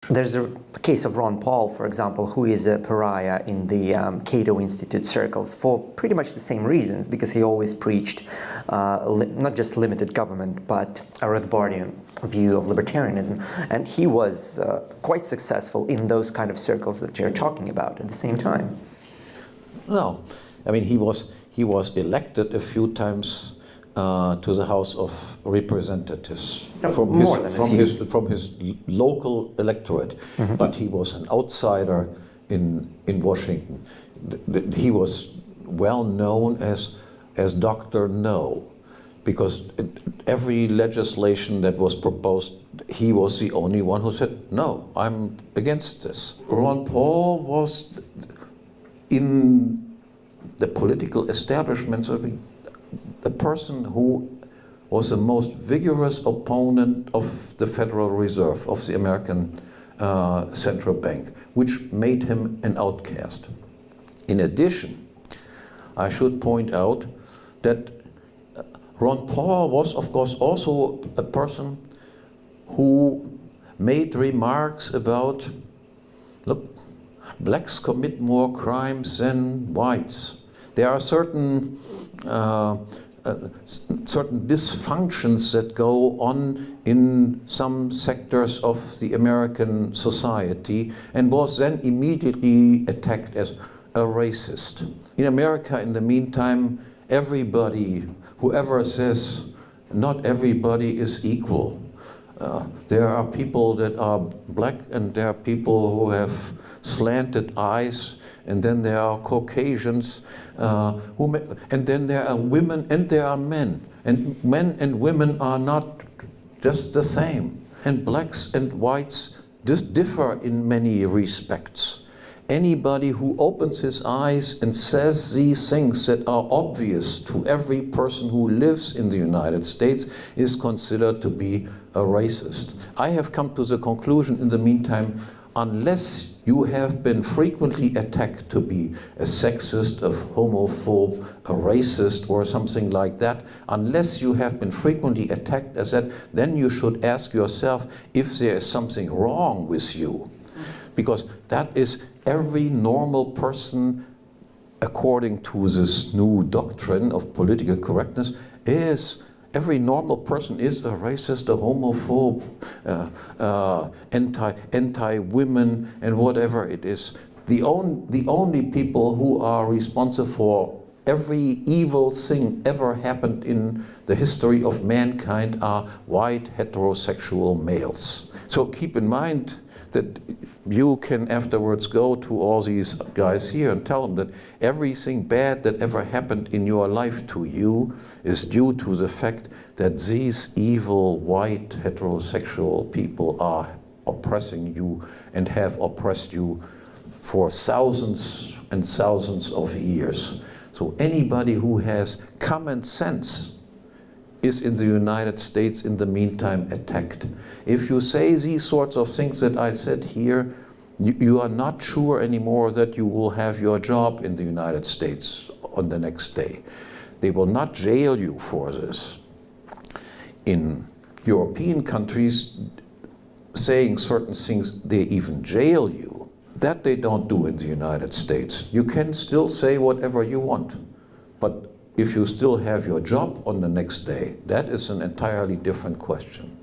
There's a case of Ron Paul, for example, who is a pariah in the Cato Institute circles for pretty much the same reasons, because he always preached not just limited government, but a Rothbardian view of libertarianism. And he was quite successful in those kind of circles that you're talking about at the same time. No, I mean, he was elected a few times to the House of Representatives from his local electorate, but he was an outsider in Washington. He was well known as Dr. No, because every legislation that was proposed, he was the only one who said, no, I'm against this. Ron Paul was in the political establishment the person who was the most vigorous opponent of the Federal Reserve, of the American Central Bank, which made him an outcast. In addition, I should point out that Ron Paul was, of course, also a person who made remarks about, look, blacks commit more crimes than whites. There are certain dysfunctions that go on in some sectors of the American society, and was then immediately attacked as a racist. In America, in the meantime, everybody, whoever says not everybody is equal. There are people that are black, and there are people who have slanted eyes, and then there are Caucasians, and then there are women, and there are men. And men and women are not just the same. And blacks and whites just differ in many respects. Anybody who opens his eyes and says these things that are obvious to every person who lives in the United States is considered to be a racist. I have come to the conclusion in the meantime, unless you have been frequently attacked to be a sexist, a homophobe, a racist, or something like that, unless you have been frequently attacked as that, then you should ask yourself if there is something wrong with you. Because that is every normal person, according to this new doctrine of political correctness, every normal person is a racist, a homophobe, anti-women, and whatever it is. The only people who are responsible for every evil thing ever happened in the history of mankind are white heterosexual males. So keep in mind that you can afterwards go to all these guys here and tell them that everything bad that ever happened in your life to you is due to the fact that these evil white heterosexual people are oppressing you and have oppressed you for thousands and thousands of years. So anybody who has common sense is in the United States in the meantime attacked. If you say these sorts of things that I said here, you are not sure anymore that you will have your job in the United States on the next day. They will not jail you for this. In European countries, saying certain things, they even jail you. That they don't do in the United States. You can still say whatever you want, but if you still have your job on the next day, that is an entirely different question.